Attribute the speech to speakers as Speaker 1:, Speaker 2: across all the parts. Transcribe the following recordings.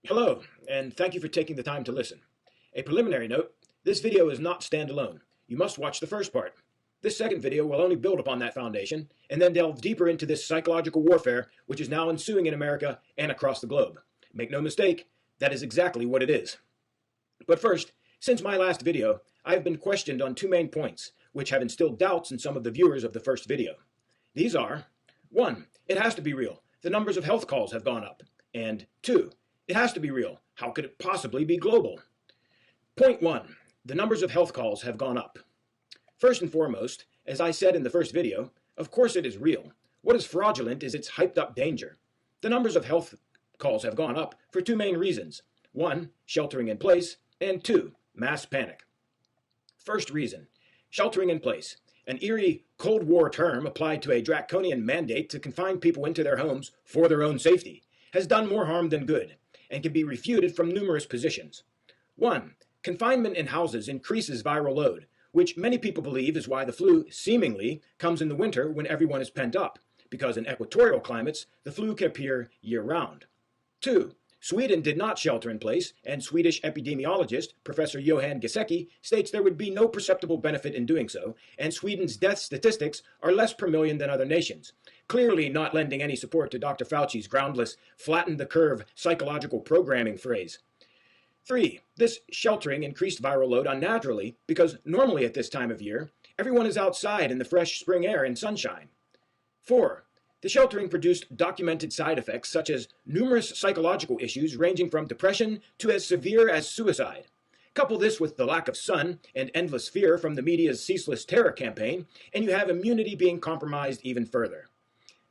Speaker 1: Hello, and thank you for taking the time to listen. A preliminary note, this video is not standalone. You must watch the first part. This second video will only build upon that foundation, and then delve deeper into this psychological warfare which is now ensuing in America and across the globe. Make no mistake, that is exactly what it is. But first, since my last video, I have been questioned on two main points, which have instilled doubts in some of the viewers of the first video. These are, 1. It has to be real. The numbers of health calls have gone up. And 2. It has to be real. How could it possibly be global? Point 1. The numbers of health calls have gone up. First and foremost, as I said in the first video, of course it is real. What is fraudulent is its hyped up danger. The numbers of health calls have gone up for two main reasons. 1. Sheltering in place, and 2. Mass panic. First reason, sheltering in place. An eerie Cold War term applied to a draconian mandate to confine people into their homes for their own safety has done more harm than good, and can be refuted from numerous positions. 1. Confinement in houses increases viral load, which many people believe is why the flu, seemingly, comes in the winter when everyone is pent up, because in equatorial climates, the flu can appear year-round. 2. Sweden did not shelter in place, and Swedish epidemiologist Professor Johan Gesecki states there would be no perceptible benefit in doing so, and Sweden's death statistics are less per million than other nations, clearly not lending any support to Dr. Fauci's groundless, flatten-the-curve psychological programming phrase. 3. This sheltering increased viral load unnaturally because normally at this time of year, everyone is outside in the fresh spring air and sunshine. 4. The sheltering produced documented side effects such as numerous psychological issues ranging from depression to as severe as suicide. Couple this with the lack of sun and endless fear from the media's ceaseless terror campaign, and you have immunity being compromised even further.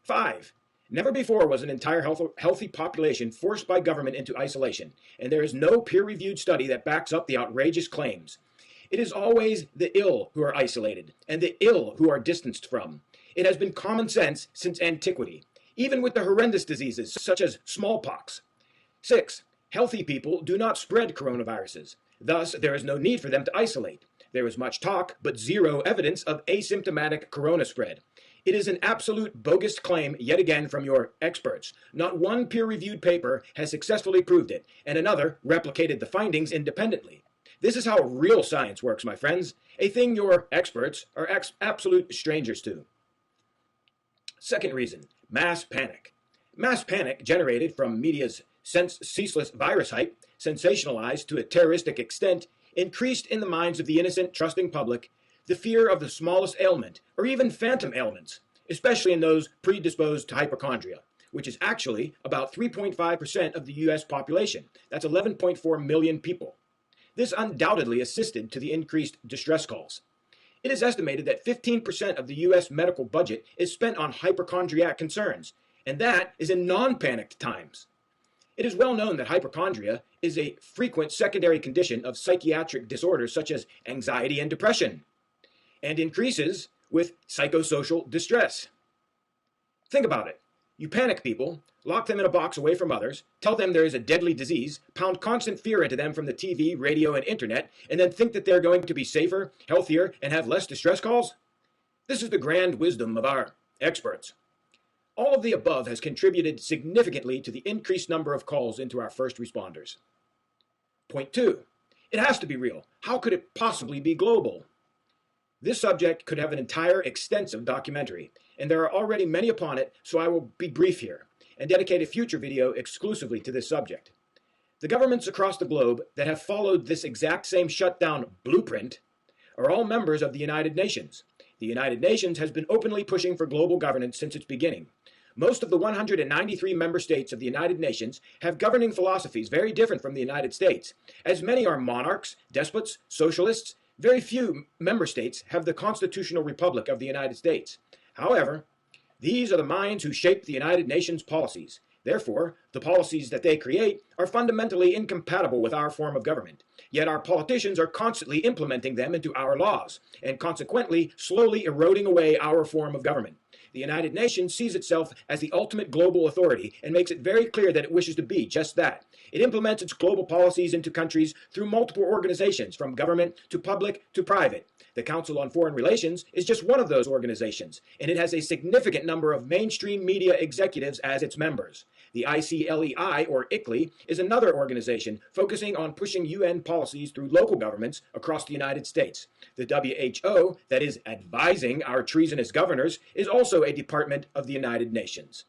Speaker 1: 5. Never before was an entire healthy population forced by government into isolation, and there is no peer-reviewed study that backs up the outrageous claims. It is always the ill who are isolated, and the ill who are distanced from. It has been common sense since antiquity, even with the horrendous diseases such as smallpox. 6. Healthy people do not spread coronaviruses. Thus, there is no need for them to isolate. There is much talk, but zero evidence of asymptomatic corona spread. It is an absolute bogus claim yet again from your experts. Not one peer-reviewed paper has successfully proved it, and another replicated the findings independently. This is how real science works, my friends, a thing your experts are absolute strangers to. Second reason, mass panic. Mass panic generated from media's ceaseless virus hype, sensationalized to a terroristic extent, increased in the minds of the innocent, trusting public the fear of the smallest ailment, or even phantom ailments, especially in those predisposed to hypochondria, which is actually about 3.5% of the U.S. population. That's 11.4 million people. This undoubtedly assisted to the increased distress calls. It is estimated that 15% of the U.S. medical budget is spent on hypochondriac concerns, and that is in non-panicked times. It is well known that hypochondria is a frequent secondary condition of psychiatric disorders such as anxiety and depression, and increases with psychosocial distress. Think about it. You panic people, lock them in a box away from others, tell them there is a deadly disease, pound constant fear into them from the TV, radio, and internet, and then think that they're going to be safer, healthier, and have less distress calls? This is the grand wisdom of our experts. All of the above has contributed significantly to the increased number of calls into our first responders. Point 2. It has to be real. How could it possibly be global? This subject could have an entire extensive documentary, and there are already many upon it, so I will be brief here and dedicate a future video exclusively to this subject. The governments across the globe that have followed this exact same shutdown blueprint are all members of the United Nations. The United Nations has been openly pushing for global governance since its beginning. Most of the 193 member states of the United Nations have governing philosophies very different from the United States, as many are monarchs, despots, socialists. Very few member states have the constitutional republic of the United States. However, these are the minds who shape the United Nations policies. Therefore, the policies that they create are fundamentally incompatible with our form of government. Yet our politicians are constantly implementing them into our laws, and consequently slowly eroding away our form of government. The United Nations sees itself as the ultimate global authority and makes it very clear that it wishes to be just that. It implements its global policies into countries through multiple organizations, from government to public to private. The Council on Foreign Relations is just one of those organizations, and it has a significant number of mainstream media executives as its members. The ICLEI, or ICLEI, is another organization focusing on pushing UN policies through local governments across the United States. The WHO, that is advising our treasonous governors, is also a department of the United Nations.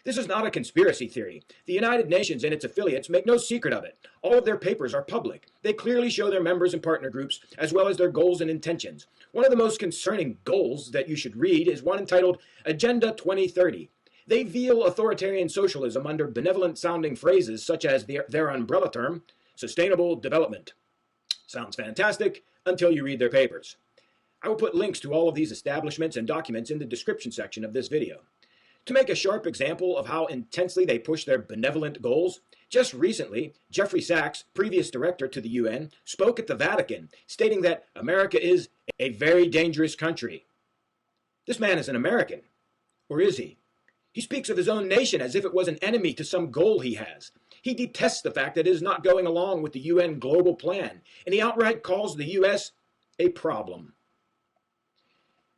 Speaker 1: This is not a conspiracy theory. The United Nations and its affiliates make no secret of it. All of their papers are public. They clearly show their members and partner groups, as well as their goals and intentions. One of the most concerning goals that you should read is one entitled Agenda 2030. They veil authoritarian socialism under benevolent-sounding phrases such as their umbrella term, sustainable development. Sounds fantastic until you read their papers. I will put links to all of these establishments and documents in the description section of this video. To make a sharp example of how intensely they push their benevolent goals, just recently, Jeffrey Sachs, previous director to the UN, spoke at the Vatican, stating that America is a very dangerous country. This man is an American. Or is he? He speaks of his own nation as if it was an enemy to some goal he has. He detests the fact that it is not going along with the UN global plan, and he outright calls the US a problem.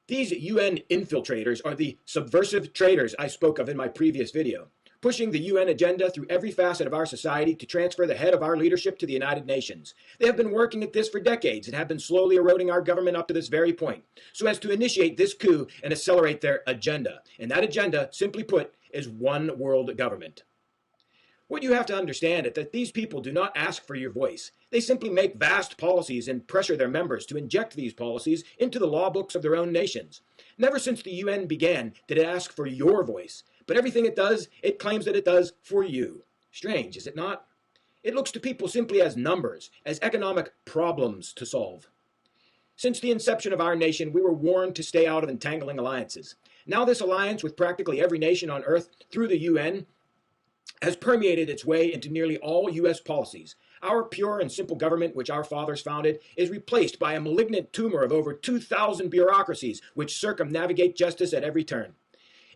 Speaker 1: These UN infiltrators are the subversive traitors I spoke of in my previous video, pushing the UN agenda through every facet of our society to transfer the head of our leadership to the United Nations. They have been working at this for decades and have been slowly eroding our government up to this very point, so as to initiate this coup and accelerate their agenda. And that agenda, simply put, is one world government. What you have to understand is that these people do not ask for your voice. They simply make vast policies and pressure their members to inject these policies into the law books of their own nations. Never since the UN began did it ask for your voice, but everything it does, it claims that it does for you. Strange, is it not? It looks to people simply as numbers, as economic problems to solve. Since the inception of our nation, we were warned to stay out of entangling alliances. Now this alliance with practically every nation on earth through the UN has permeated its way into nearly all U.S. policies. Our pure and simple government, which our fathers founded, is replaced by a malignant tumor of over 2,000 bureaucracies which circumnavigate justice at every turn.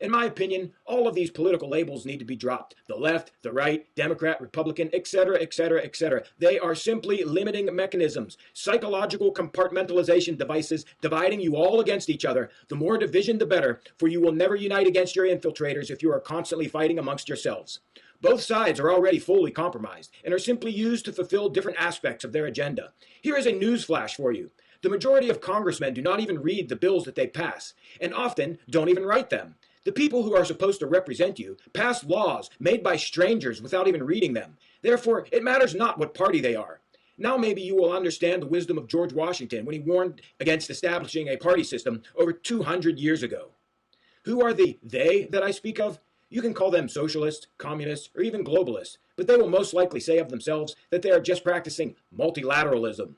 Speaker 1: In my opinion, all of these political labels need to be dropped. The left, the right, Democrat, Republican, etc., etc., etc. They are simply limiting mechanisms, psychological compartmentalization devices dividing you all against each other. The more division, the better, for you will never unite against your infiltrators if you are constantly fighting amongst yourselves. Both sides are already fully compromised and are simply used to fulfill different aspects of their agenda. Here is a news flash for you. The majority of congressmen do not even read the bills that they pass, and often don't even write them. The people who are supposed to represent you pass laws made by strangers without even reading them. Therefore, it matters not what party they are. Now maybe you will understand the wisdom of George Washington when he warned against establishing a party system over 200 years ago. Who are the they that I speak of? You can call them socialists, communists, or even globalists, but they will most likely say of themselves that they are just practicing multilateralism.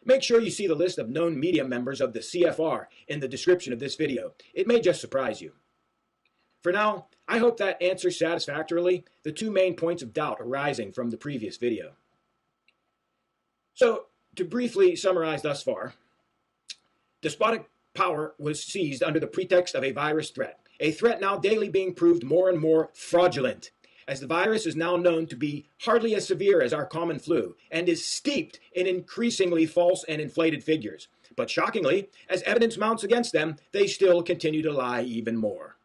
Speaker 1: Make sure you see the list of known media members of the CFR in the description of this video. It may just surprise you. For now, I hope that answers satisfactorily the two main points of doubt arising from the previous video. So, to briefly summarize thus far, despotic power was seized under the pretext of a virus threat. A threat now daily being proved more and more fraudulent, as the virus is now known to be hardly as severe as our common flu, and is steeped in increasingly false and inflated figures. But shockingly, as evidence mounts against them, they still continue to lie even more.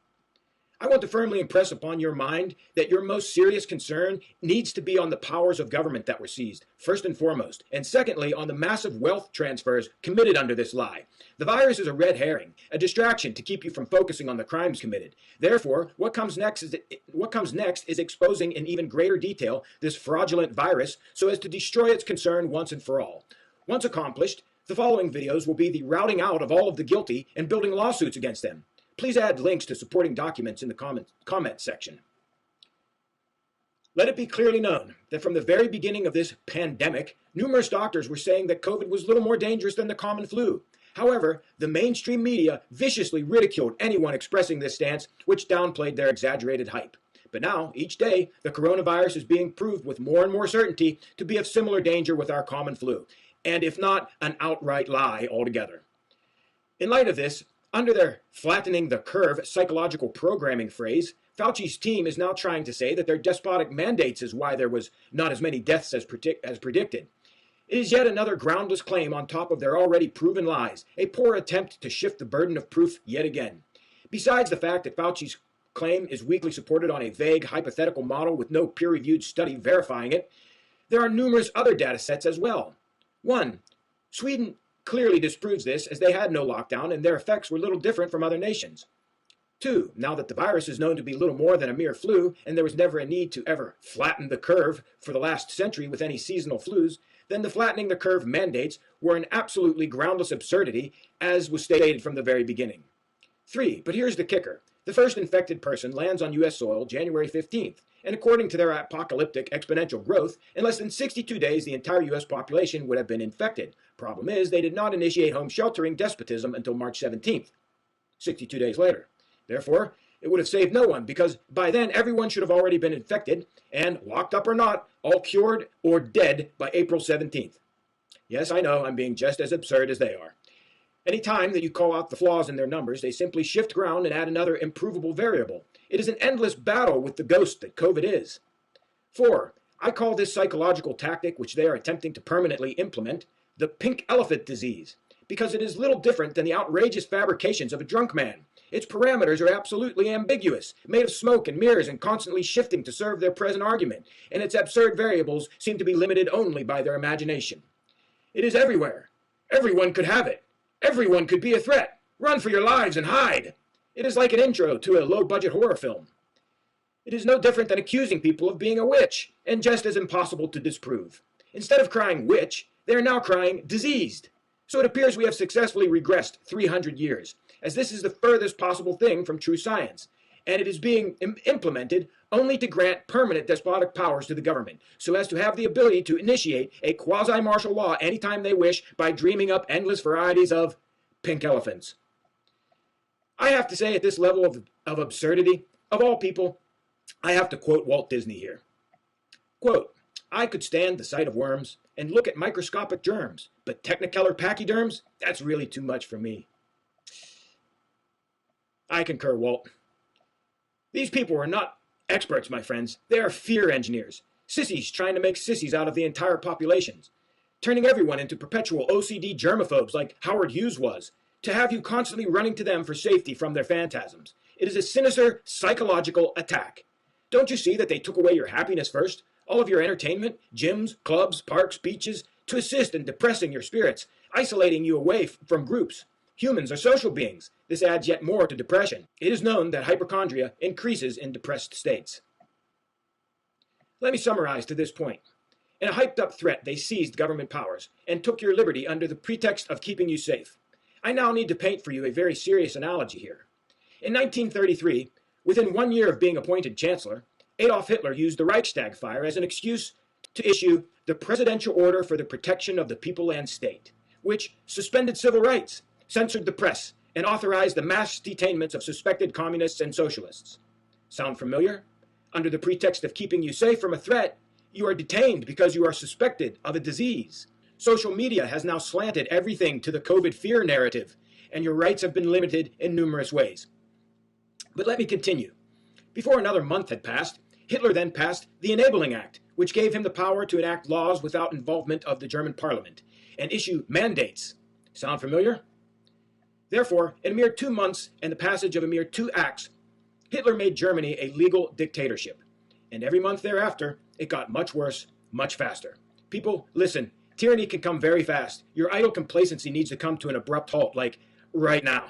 Speaker 1: I want to firmly impress upon your mind that your most serious concern needs to be on the powers of government that were seized, first and foremost, and secondly, on the massive wealth transfers committed under this lie. The virus is a red herring, a distraction to keep you from focusing on the crimes committed. Therefore, what comes next is exposing in even greater detail this fraudulent virus so as to destroy its concern once and for all. Once accomplished, the following videos will be the routing out of all of the guilty and building lawsuits against them. Please add links to supporting documents in the comment section. Let it be clearly known that from the very beginning of this pandemic, numerous doctors were saying that COVID was little more dangerous than the common flu. However, the mainstream media viciously ridiculed anyone expressing this stance, which downplayed their exaggerated hype. But now, each day, the coronavirus is being proved with more and more certainty to be of similar danger with our common flu, and if not, an outright lie altogether. In light of this, under their flattening the curve psychological programming phrase, Fauci's team is now trying to say that their despotic mandates is why there was not as many deaths as predicted. It is yet another groundless claim on top of their already proven lies, a poor attempt to shift the burden of proof yet again. Besides the fact that Fauci's claim is weakly supported on a vague hypothetical model with no peer-reviewed study verifying it, there are numerous other data sets as well. 1. Sweden clearly disproves this, as they had no lockdown and their effects were little different from other nations. 2. Now that the virus is known to be little more than a mere flu, and there was never a need to ever flatten the curve for the last century with any seasonal flus, then the flattening the curve mandates were an absolutely groundless absurdity, as was stated from the very beginning. 3. But here's the kicker. The first infected person lands on U.S. soil January 15th, and according to their apocalyptic exponential growth, in less than 62 days the entire U.S. population would have been infected. Problem is, they did not initiate home sheltering despotism until March 17th, 62 days later. Therefore, it would have saved no one, because by then everyone should have already been infected, and, locked up or not, all cured or dead by April 17th. Yes, I know, I'm being just as absurd as they are. Any time that you call out the flaws in their numbers, they simply shift ground and add another improvable variable. It is an endless battle with the ghost that COVID is. 4. I call this psychological tactic, which they are attempting to permanently implement, the pink elephant disease, because it is little different than the outrageous fabrications of a drunk man. Its parameters are absolutely ambiguous, made of smoke and mirrors and constantly shifting to serve their present argument, and its absurd variables seem to be limited only by their imagination. It is everywhere. Everyone could have it. Everyone could be a threat. Run for your lives and hide. It is like an intro to a low-budget horror film. It is no different than accusing people of being a witch, and just as impossible to disprove. Instead of crying witch, they are now crying diseased. So it appears we have successfully regressed 300 years, as this is the furthest possible thing from true science, and it is being implemented only to grant permanent despotic powers to the government, so as to have the ability to initiate a quasi-martial law anytime they wish by dreaming up endless varieties of pink elephants. I have to say, at this level of absurdity, of all people, I have to quote Walt Disney here. Quote, I could stand the sight of worms and look at microscopic germs, but technicolor pachyderms, that's really too much for me. I concur, Walt. These people are not experts, my friends. They are fear engineers. Sissies trying to make sissies out of the entire populations. Turning everyone into perpetual OCD germaphobes like Howard Hughes was, to have you constantly running to them for safety from their phantasms. It is a sinister psychological attack. Don't you see that they took away your happiness first? All of your entertainment, gyms, clubs, parks, beaches, to assist in depressing your spirits, isolating you away from groups. Humans are social beings. This adds yet more to depression. It is known that hypochondria increases in depressed states. Let me summarize to this point. In a hyped-up threat, they seized government powers and took your liberty under the pretext of keeping you safe. I now need to paint for you a very serious analogy here. In 1933, within 1 year of being appointed chancellor, Adolf Hitler used the Reichstag fire as an excuse to issue the Presidential Order for the Protection of the People and State, which suspended civil rights, censored the press, and authorized the mass detainments of suspected communists and socialists. Sound familiar? Under the pretext of keeping you safe from a threat, you are detained because you are suspected of a disease. Social media has now slanted everything to the COVID fear narrative, and your rights have been limited in numerous ways. But let me continue. Before another month had passed, Hitler then passed the Enabling Act, which gave him the power to enact laws without involvement of the German parliament, and issue mandates. Sound familiar? Therefore, in a mere 2 months and the passage of a mere 2 acts, Hitler made Germany a legal dictatorship. And every month thereafter, it got much worse, much faster. People, listen, tyranny can come very fast. Your idle complacency needs to come to an abrupt halt, like right now.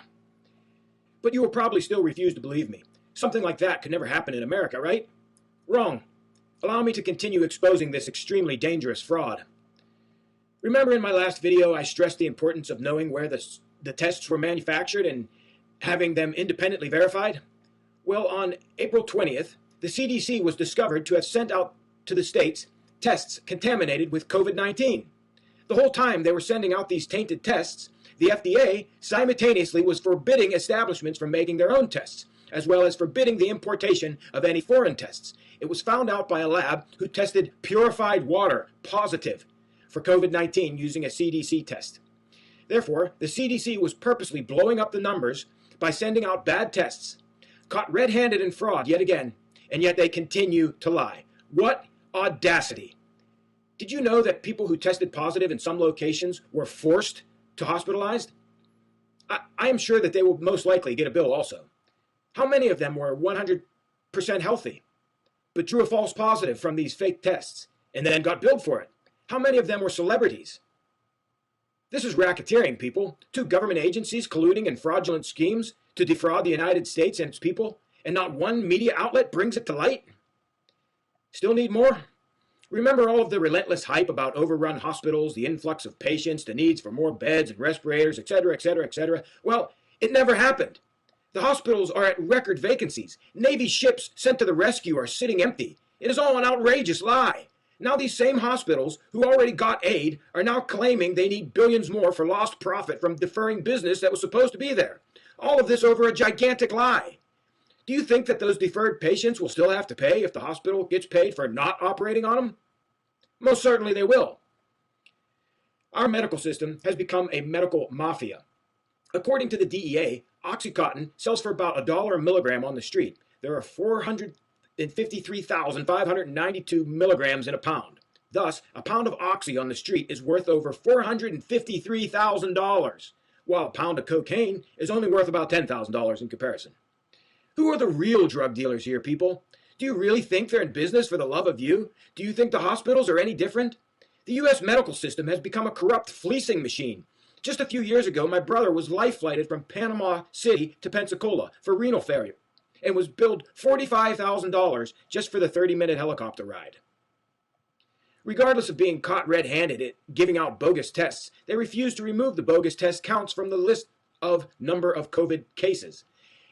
Speaker 1: But you will probably still refuse to believe me. Something like that could never happen in America, right? Wrong. Allow me to continue exposing this extremely dangerous fraud. Remember in my last video I stressed the importance of knowing where the tests were manufactured and having them independently verified? Well, on April 20th, the CDC was discovered to have sent out to the states tests contaminated with COVID-19. The whole time they were sending out these tainted tests, the FDA simultaneously was forbidding establishments from making their own tests, as well as forbidding the importation of any foreign tests. It was found out by a lab who tested purified water positive for COVID-19 using a CDC test. Therefore, the CDC was purposely blowing up the numbers by sending out bad tests, caught red-handed in fraud yet again, and yet they continue to lie. What audacity! Did you know that people who tested positive in some locations were forced to hospitalized? I am sure that they will most likely get a bill also. How many of them were 100% healthy, but drew a false positive from these fake tests and then got billed for it? How many of them were celebrities? This is racketeering, people. Two government agencies colluding in fraudulent schemes to defraud the United States and its people, and not one media outlet brings it to light? Still need more? Remember all of the relentless hype about overrun hospitals, the influx of patients, the needs for more beds and respirators, etc., etc., etc.? Well, it never happened. The hospitals are at record vacancies. Navy ships sent to the rescue are sitting empty. It is all an outrageous lie. Now these same hospitals, who already got aid, are now claiming they need billions more for lost profit from deferring business that was supposed to be there. All of this over a gigantic lie. Do you think that those deferred patients will still have to pay if the hospital gets paid for not operating on them? Most certainly they will. Our medical system has become a medical mafia. According to the DEA, OxyContin sells for about $1 a milligram on the street. There are 453,592 milligrams in a pound. Thus, a pound of Oxy on the street is worth over $453,000, while a pound of cocaine is only worth about $10,000 in comparison. Who are the real drug dealers here, people? Do you really think they're in business for the love of you? Do you think the hospitals are any different? The U.S. medical system has become a corrupt fleecing machine. Just a few years ago, my brother was life-flighted from Panama City to Pensacola for renal failure and was billed $45,000 just for the 30-minute helicopter ride. Regardless of being caught red-handed at giving out bogus tests, they refuse to remove the bogus test counts from the list of number of COVID cases.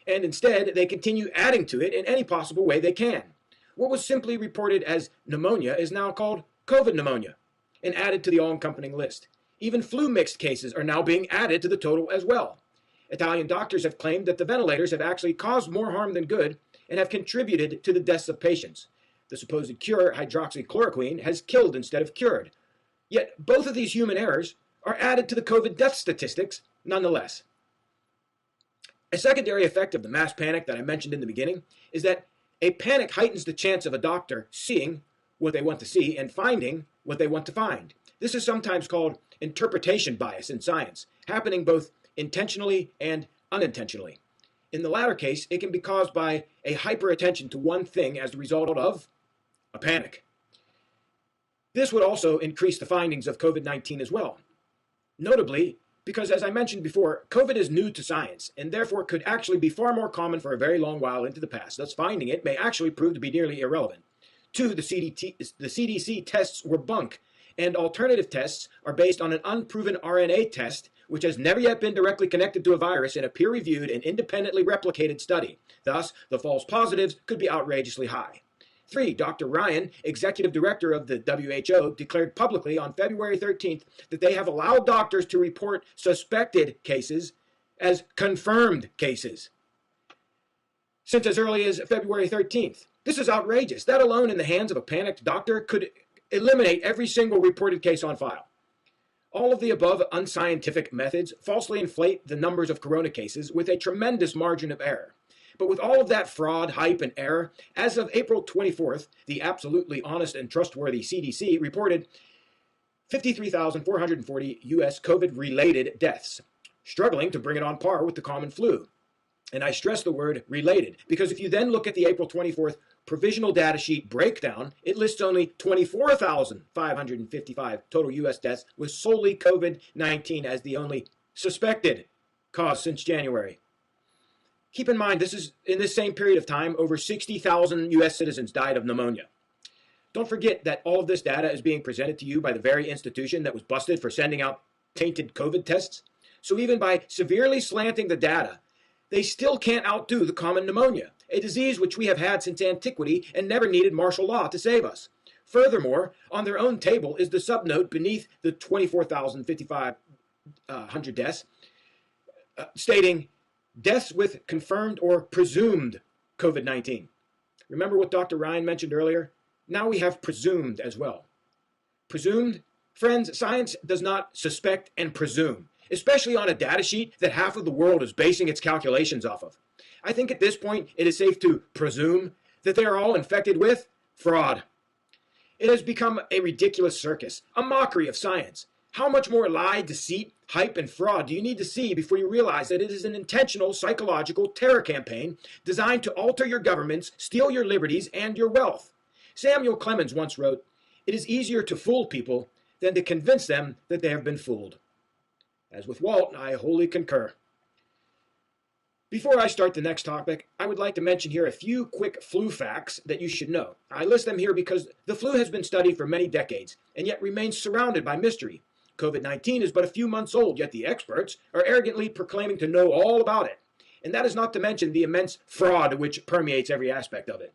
Speaker 1: And instead, they continue adding to it in any possible way they can. What was simply reported as pneumonia is now called COVID pneumonia and added to the all-encompassing list. Even flu-mixed cases are now being added to the total as well. Italian doctors have claimed that the ventilators have actually caused more harm than good and have contributed to the deaths of patients. The supposed cure, hydroxychloroquine, has killed instead of cured. Yet both of these human errors are added to the COVID death statistics nonetheless. A secondary effect of the mass panic that I mentioned in the beginning is that a panic heightens the chance of a doctor seeing what they want to see and finding what they want to find. This is sometimes called interpretation bias in science, happening both intentionally and unintentionally. In the latter case, it can be caused by a hyperattention to one thing as the result of a panic. This would also increase the findings of COVID-19 as well. Notably, because as I mentioned before, COVID is new to science and therefore could actually be far more common for a very long while into the past. Thus, finding it may actually prove to be nearly irrelevant. 2, the CDC tests were bunk, and alternative tests are based on an unproven RNA test, which has never yet been directly connected to a virus in a peer-reviewed and independently replicated study. Thus, the false positives could be outrageously high. 3, Dr. Ryan, executive director of the WHO, declared publicly on February 13th that they have allowed doctors to report suspected cases as confirmed cases since as early as February 13th. This is outrageous. That alone, in the hands of a panicked doctor, could eliminate every single reported case on file. All of the above unscientific methods falsely inflate the numbers of corona cases with a tremendous margin of error. But with all of that fraud, hype, and error, as of April 24th, the absolutely honest and trustworthy CDC reported 53,440 U.S. COVID-related deaths, struggling to bring it on par with the common flu. And I stress the word related, because if you then look at the April 24th provisional data sheet breakdown, it lists only 24,555 total U.S. deaths, with solely COVID-19 as the only suspected cause since January. Keep in mind, this is in this same period of time, over 60,000 U.S. citizens died of pneumonia. Don't forget that all of this data is being presented to you by the very institution that was busted for sending out tainted COVID tests. So even by severely slanting the data, they still can't outdo the common pneumonia, a disease which we have had since antiquity and never needed martial law to save us. Furthermore, on their own table is the subnote beneath the 24,500 deaths, stating deaths with confirmed or presumed COVID-19. Remember what Dr. Ryan mentioned earlier? Now we have presumed as well. Presumed? Friends, science does not suspect and presume, especially on a data sheet that half of the world is basing its calculations off of. I think at this point it is safe to presume that they are all infected with fraud. It has become a ridiculous circus, a mockery of science. How much more lie, deceit, hype, and fraud do you need to see before you realize that it is an intentional psychological terror campaign designed to alter your governments, steal your liberties, and your wealth? Samuel Clemens once wrote, "It is easier to fool people than to convince them that they have been fooled." As with Walt, I wholly concur. Before I start the next topic, I would like to mention here a few quick flu facts that you should know. I list them here because the flu has been studied for many decades and yet remains surrounded by mystery. COVID-19 is but a few months old, yet the experts are arrogantly proclaiming to know all about it. And that is not to mention the immense fraud which permeates every aspect of it.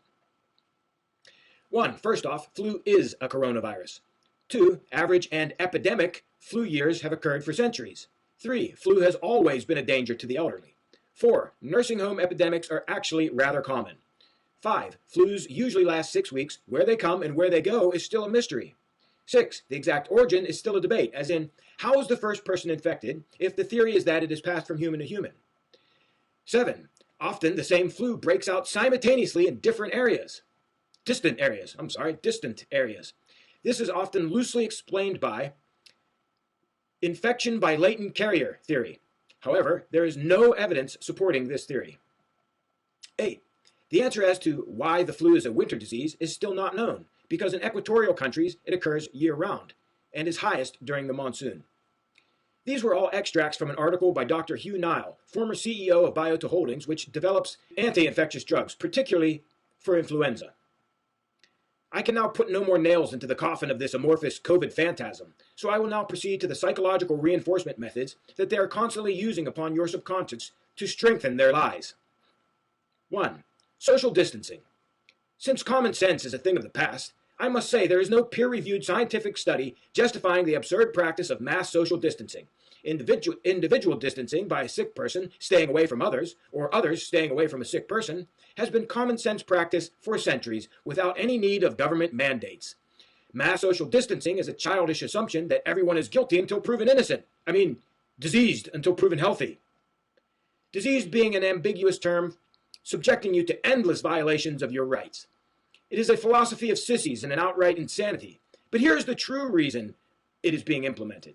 Speaker 1: 1. First off, flu is a coronavirus. 2. Average and epidemic flu years have occurred for centuries. 3. Flu has always been a danger to the elderly. 4. Nursing home epidemics are actually rather common. 5. Flus usually last 6 weeks. Where they come and where they go is still a mystery. 6. The exact origin is still a debate, as in, how is the first person infected if the theory is that it is passed from human to human? 7. Often the same flu breaks out simultaneously in distant areas. This is often loosely explained by infection by latent carrier theory. However, there is no evidence supporting this theory. 8. The answer as to why the flu is a winter disease is still not known, because in equatorial countries it occurs year-round and is highest during the monsoon. These were all extracts from an article by Dr. Hugh Nile, former CEO of Biota Holdings, which develops anti-infectious drugs, particularly for influenza. I can now put no more nails into the coffin of this amorphous COVID phantasm, so I will now proceed to the psychological reinforcement methods that they are constantly using upon your subconscious to strengthen their lies. 1. Social distancing. Since common sense is a thing of the past, I must say there is no peer-reviewed scientific study justifying the absurd practice of mass social distancing. Individual distancing by a sick person staying away from others, or others staying away from a sick person, has been common sense practice for centuries without any need of government mandates. Mass social distancing is a childish assumption that everyone is guilty until proven innocent. Diseased until proven healthy. Diseased being an ambiguous term, subjecting you to endless violations of your rights. It is a philosophy of sissies and an outright insanity. But here's the true reason it is being implemented.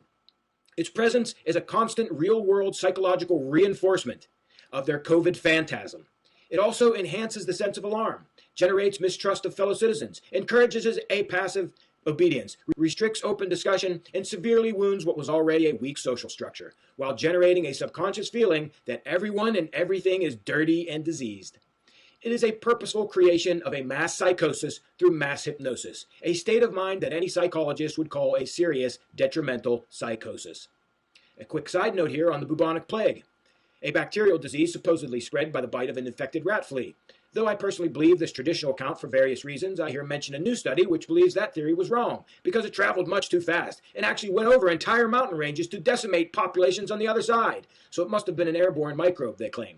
Speaker 1: Its presence is a constant real-world psychological reinforcement of their COVID phantasm. It also enhances the sense of alarm, generates mistrust of fellow citizens, encourages a passive obedience, restricts open discussion, and severely wounds what was already a weak social structure, while generating a subconscious feeling that everyone and everything is dirty and diseased. It is a purposeful creation of a mass psychosis through mass hypnosis, a state of mind that any psychologist would call a serious, detrimental psychosis. A quick side note here on the bubonic plague, a bacterial disease supposedly spread by the bite of an infected rat flea. Though I personally believe this traditional account for various reasons, I hear mention a new study which believes that theory was wrong, because it traveled much too fast and actually went over entire mountain ranges to decimate populations on the other side. So it must have been an airborne microbe, they claim.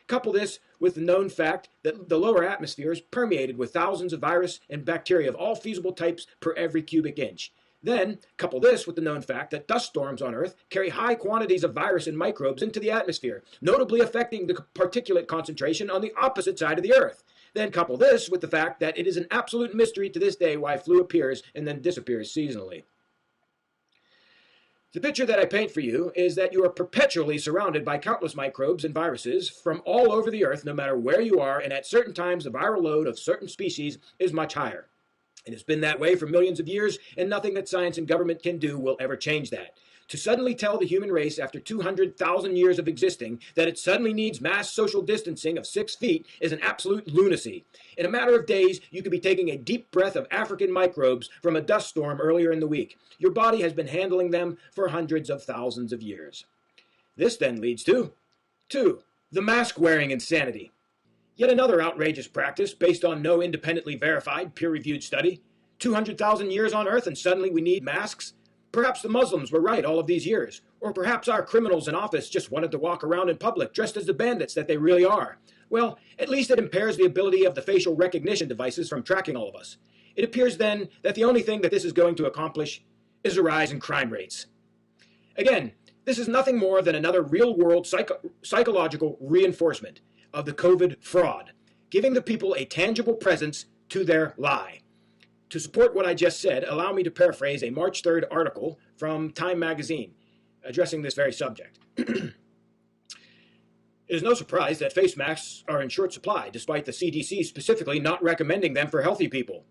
Speaker 1: Couple this with the known fact that the lower atmosphere is permeated with thousands of virus and bacteria of all feasible types per every cubic inch. Then, couple this with the known fact that dust storms on Earth carry high quantities of virus and microbes into the atmosphere, notably affecting the particulate concentration on the opposite side of the Earth. Then couple this with the fact that it is an absolute mystery to this day why flu appears and then disappears seasonally. The picture that I paint for you is that you are perpetually surrounded by countless microbes and viruses from all over the Earth, no matter where you are, and at certain times the viral load of certain species is much higher. It has been that way for millions of years, and nothing that science and government can do will ever change that. To suddenly tell the human race after 200,000 years of existing that it suddenly needs mass social distancing of 6 feet is an absolute lunacy. In a matter of days, you could be taking a deep breath of African microbes from a dust storm earlier in the week. Your body has been handling them for hundreds of thousands of years. This then leads to 2. The mask-wearing insanity. Yet another outrageous practice based on no independently verified, peer-reviewed study. 200,000 years on Earth and suddenly we need masks? Perhaps the Muslims were right all of these years. Or perhaps our criminals in office just wanted to walk around in public dressed as the bandits that they really are. Well, at least it impairs the ability of the facial recognition devices from tracking all of us. It appears then that the only thing that this is going to accomplish is a rise in crime rates. Again, this is nothing more than another real-world psychological reinforcement of the COVID fraud, giving the people a tangible presence to their lie. To support what I just said, allow me to paraphrase a March 3rd article from Time magazine addressing this very subject. It is no surprise that face masks are in short supply, despite the CDC specifically not recommending them for healthy people.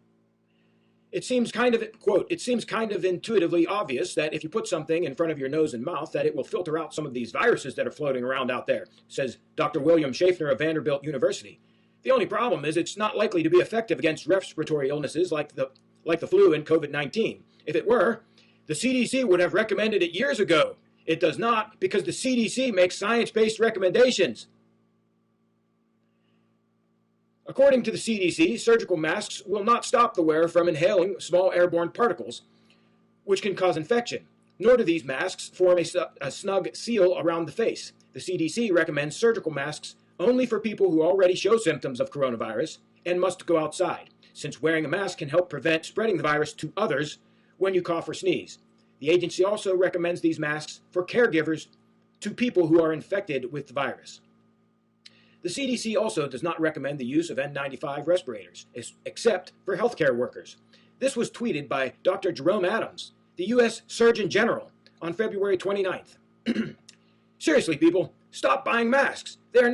Speaker 1: It seems kind of intuitively obvious that if you put something in front of your nose and mouth, that it will filter out some of these viruses that are floating around out there, says Dr. William Schaffner of Vanderbilt University. The only problem is it's not likely to be effective against respiratory illnesses like the flu and COVID-19. If it were, the CDC would have recommended it years ago. It does not, because the CDC makes science-based recommendations. According to the CDC, surgical masks will not stop the wearer from inhaling small airborne particles, which can cause infection, nor do these masks form a snug seal around the face. The CDC recommends surgical masks only for people who already show symptoms of coronavirus and must go outside, since wearing a mask can help prevent spreading the virus to others when you cough or sneeze. The agency also recommends these masks for caregivers to people who are infected with the virus. The CDC also does not recommend the use of N95 respirators, except for healthcare workers. This was tweeted by Dr. Jerome Adams, the U.S. Surgeon General, on February 29th. Seriously, people, stop buying masks. They are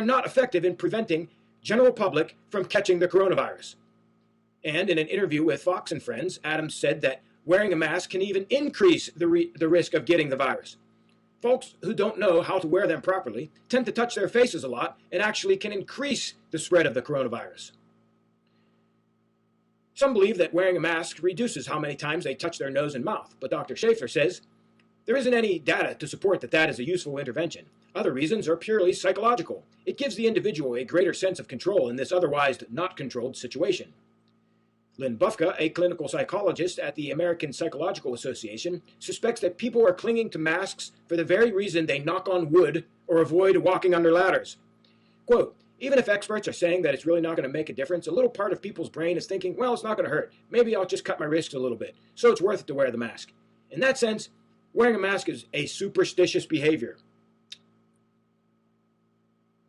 Speaker 1: not effective in preventing general public from catching the coronavirus. And in an interview with Fox and Friends, Adams said that wearing a mask can even increase the risk of getting the virus. Folks who don't know how to wear them properly tend to touch their faces a lot and actually can increase the spread of the coronavirus. Some believe that wearing a mask reduces how many times they touch their nose and mouth, but Dr. Schaffner says there isn't any data to support that that is a useful intervention. Other reasons are purely psychological. It gives the individual a greater sense of control in this otherwise not controlled situation. Lynn Bufka, a clinical psychologist at the American Psychological Association, suspects that people are clinging to masks for the very reason they knock on wood or avoid walking under ladders. Quote, even if experts are saying that it's really not going to make a difference, a little part of people's brain is thinking, well, it's not going to hurt. Maybe I'll just cut my wrists a little bit, so it's worth it to wear the mask. In that sense, wearing a mask is a superstitious behavior.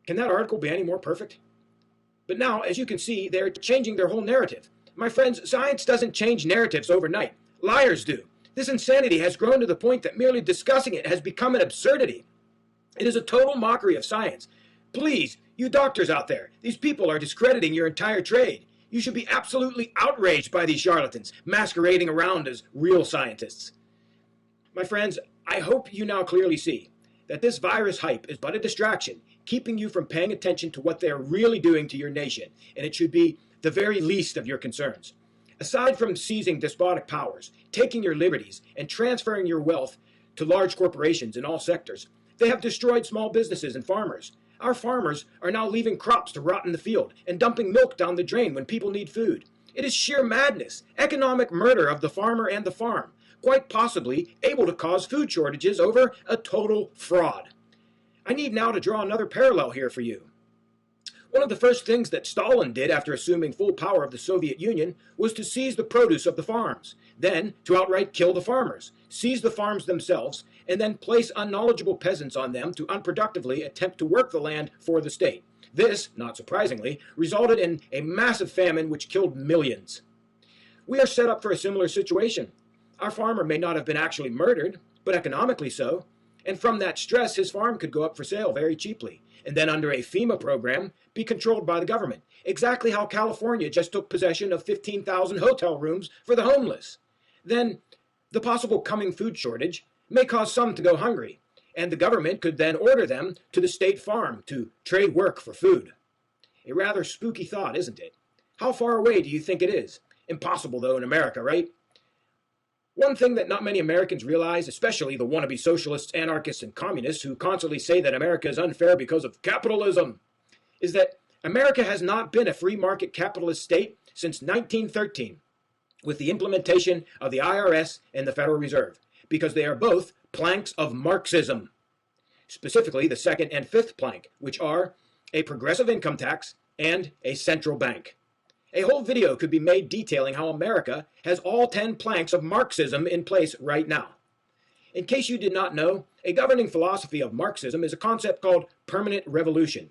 Speaker 1: Can that article be any more perfect? But now, as you can see, they're changing their whole narrative. My friends, science doesn't change narratives overnight. Liars do. This insanity has grown to the point that merely discussing it has become an absurdity. It is a total mockery of science. Please, you doctors out there, these people are discrediting your entire trade. You should be absolutely outraged by these charlatans masquerading around as real scientists. My friends, I hope you now clearly see that this virus hype is but a distraction, keeping you from paying attention to what they're really doing to your nation, and it should be the very least of your concerns. Aside from seizing despotic powers, taking your liberties, and transferring your wealth to large corporations in all sectors, they have destroyed small businesses and farmers. Our farmers are now leaving crops to rot in the field and dumping milk down the drain when people need food. It is sheer madness, economic murder of the farmer and the farm, quite possibly able to cause food shortages over a total fraud. I need now to draw another parallel here for you. One of the first things that Stalin did after assuming full power of the Soviet Union was to seize the produce of the farms, then to outright kill the farmers, seize the farms themselves, and then place unknowledgeable peasants on them to unproductively attempt to work the land for the state. This, not surprisingly, resulted in a massive famine which killed millions. We are set up for a similar situation. Our farmer may not have been actually murdered, but economically so, and from that stress his farm could go up for sale very cheaply, and then under a FEMA program, be controlled by the government, exactly how California just took possession of 15,000 hotel rooms for the homeless. Then, the possible coming food shortage may cause some to go hungry, and the government could then order them to the state farm to trade work for food. A rather spooky thought, isn't it? How far away do you think it is? Impossible, though, in America, right? One thing that not many Americans realize, especially the wannabe socialists, anarchists, and communists who constantly say that America is unfair because of capitalism, is that America has not been a free market capitalist state since 1913, with the implementation of the IRS and the Federal Reserve, because they are both planks of Marxism, specifically the second and fifth plank, which are a progressive income tax and a central bank. A whole video could be made detailing how America has all 10 planks of Marxism in place right now. In case you did not know, a governing philosophy of Marxism is a concept called permanent revolution,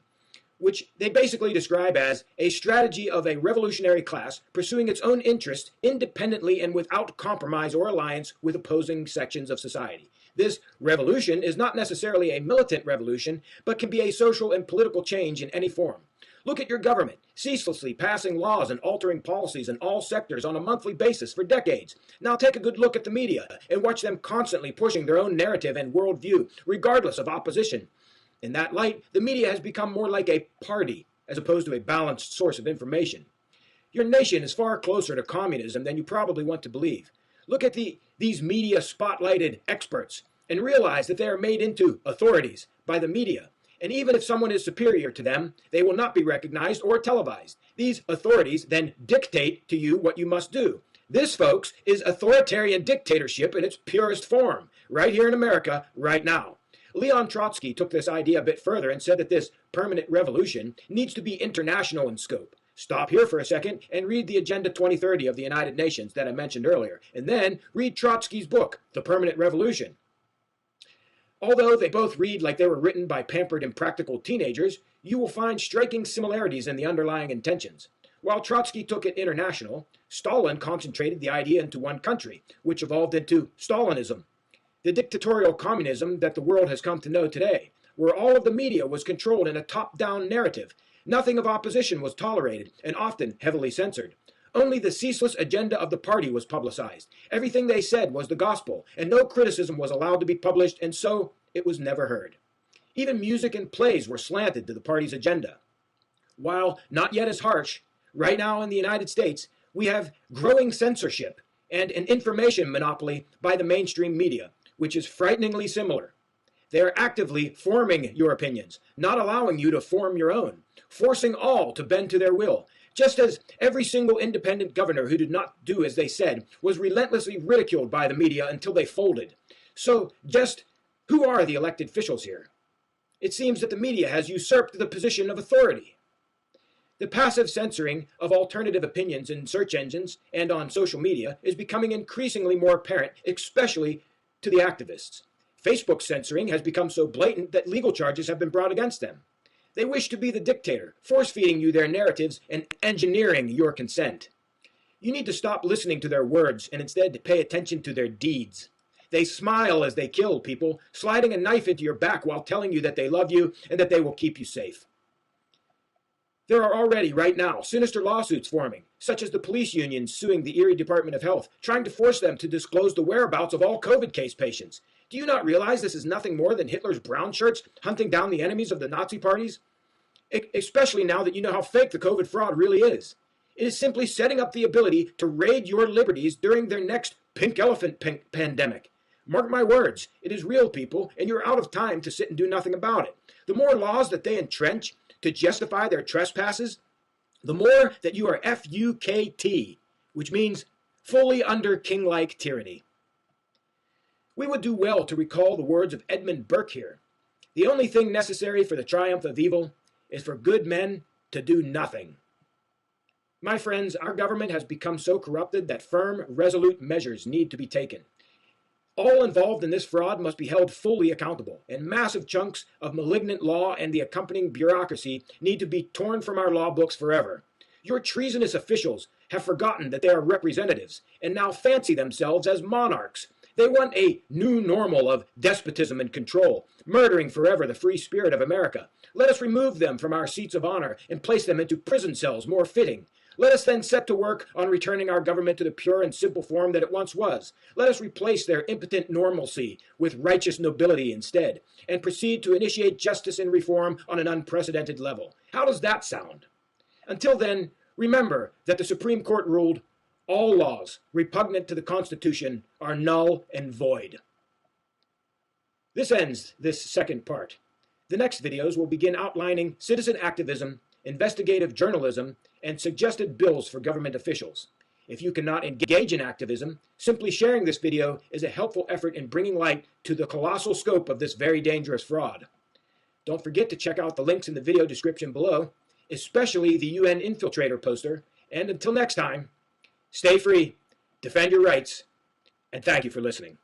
Speaker 1: which they basically describe as a strategy of a revolutionary class pursuing its own interests independently and without compromise or alliance with opposing sections of society. This revolution is not necessarily a militant revolution, but can be a social and political change in any form. Look at your government, ceaselessly passing laws and altering policies in all sectors on a monthly basis for decades. Now take a good look at the media and watch them constantly pushing their own narrative and worldview, regardless of opposition. In that light, the media has become more like a party as opposed to a balanced source of information. Your nation is far closer to communism than you probably want to believe. Look at these media spotlighted experts and realize that they are made into authorities by the media. And even if someone is superior to them, they will not be recognized or televised. These authorities then dictate to you what you must do. This, folks, is authoritarian dictatorship in its purest form, right here in America, right now. Leon Trotsky took this idea a bit further and said that this permanent revolution needs to be international in scope. Stop here for a second and read the Agenda 2030 of the United Nations that I mentioned earlier, and then read Trotsky's book, The Permanent Revolution. Although they both read like they were written by pampered, impractical teenagers, you will find striking similarities in the underlying intentions. While Trotsky took it international, Stalin concentrated the idea into one country, which evolved into Stalinism, the dictatorial communism that the world has come to know today, where all of the media was controlled in a top-down narrative. Nothing of opposition was tolerated, and often heavily censored. Only the ceaseless agenda of the party was publicized. Everything they said was the gospel, and no criticism was allowed to be published, and so it was never heard. Even music and plays were slanted to the party's agenda. While not yet as harsh, right now in the United States, we have growing censorship and an information monopoly by the mainstream media, which is frighteningly similar. They are actively forming your opinions, not allowing you to form your own, forcing all to bend to their will, just as every single independent governor who did not do as they said was relentlessly ridiculed by the media until they folded. So just who are the elected officials here? It seems that the media has usurped the position of authority. The passive censoring of alternative opinions in search engines and on social media is becoming increasingly more apparent, especially to the activists. Facebook censoring has become so blatant that legal charges have been brought against them. They wish to be the dictator, force-feeding you their narratives and engineering your consent. You need to stop listening to their words and instead pay attention to their deeds. They smile as they kill people, sliding a knife into your back while telling you that they love you and that they will keep you safe. There are already, right now, sinister lawsuits forming, such as the police unions suing the Erie Department of Health, trying to force them to disclose the whereabouts of all COVID case patients. Do you not realize this is nothing more than Hitler's brown shirts hunting down the enemies of the Nazi parties? Especially now that you know how fake the COVID fraud really is. It is simply setting up the ability to raid your liberties during their next pink elephant pandemic. Mark my words, it is real, people, and you're out of time to sit and do nothing about it. The more laws that they entrench to justify their trespasses, the more that you are FUKT, which means fully under king-like tyranny. We would do well to recall the words of Edmund Burke here. The only thing necessary for the triumph of evil is for good men to do nothing. My friends, our government has become so corrupted that firm, resolute measures need to be taken. All involved in this fraud must be held fully accountable, and massive chunks of malignant law and the accompanying bureaucracy need to be torn from our law books forever. Your treasonous officials have forgotten that they are representatives, and now fancy themselves as monarchs. They want a new normal of despotism and control, murdering forever the free spirit of America. Let us remove them from our seats of honor and place them into prison cells more fitting. Let us then set to work on returning our government to the pure and simple form that it once was. Let us replace their impotent normalcy with righteous nobility instead, and proceed to initiate justice and reform on an unprecedented level. How does that sound? Until then, remember that the Supreme Court ruled all laws repugnant to the Constitution are null and void. This ends this second part. The next videos will begin outlining citizen activism, investigative journalism, and suggested bills for government officials. If you cannot engage in activism, simply sharing this video is a helpful effort in bringing light to the colossal scope of this very dangerous fraud. Don't forget to check out the links in the video description below, especially the UN Infiltrator poster, and until next time, stay free, defend your rights, and thank you for listening.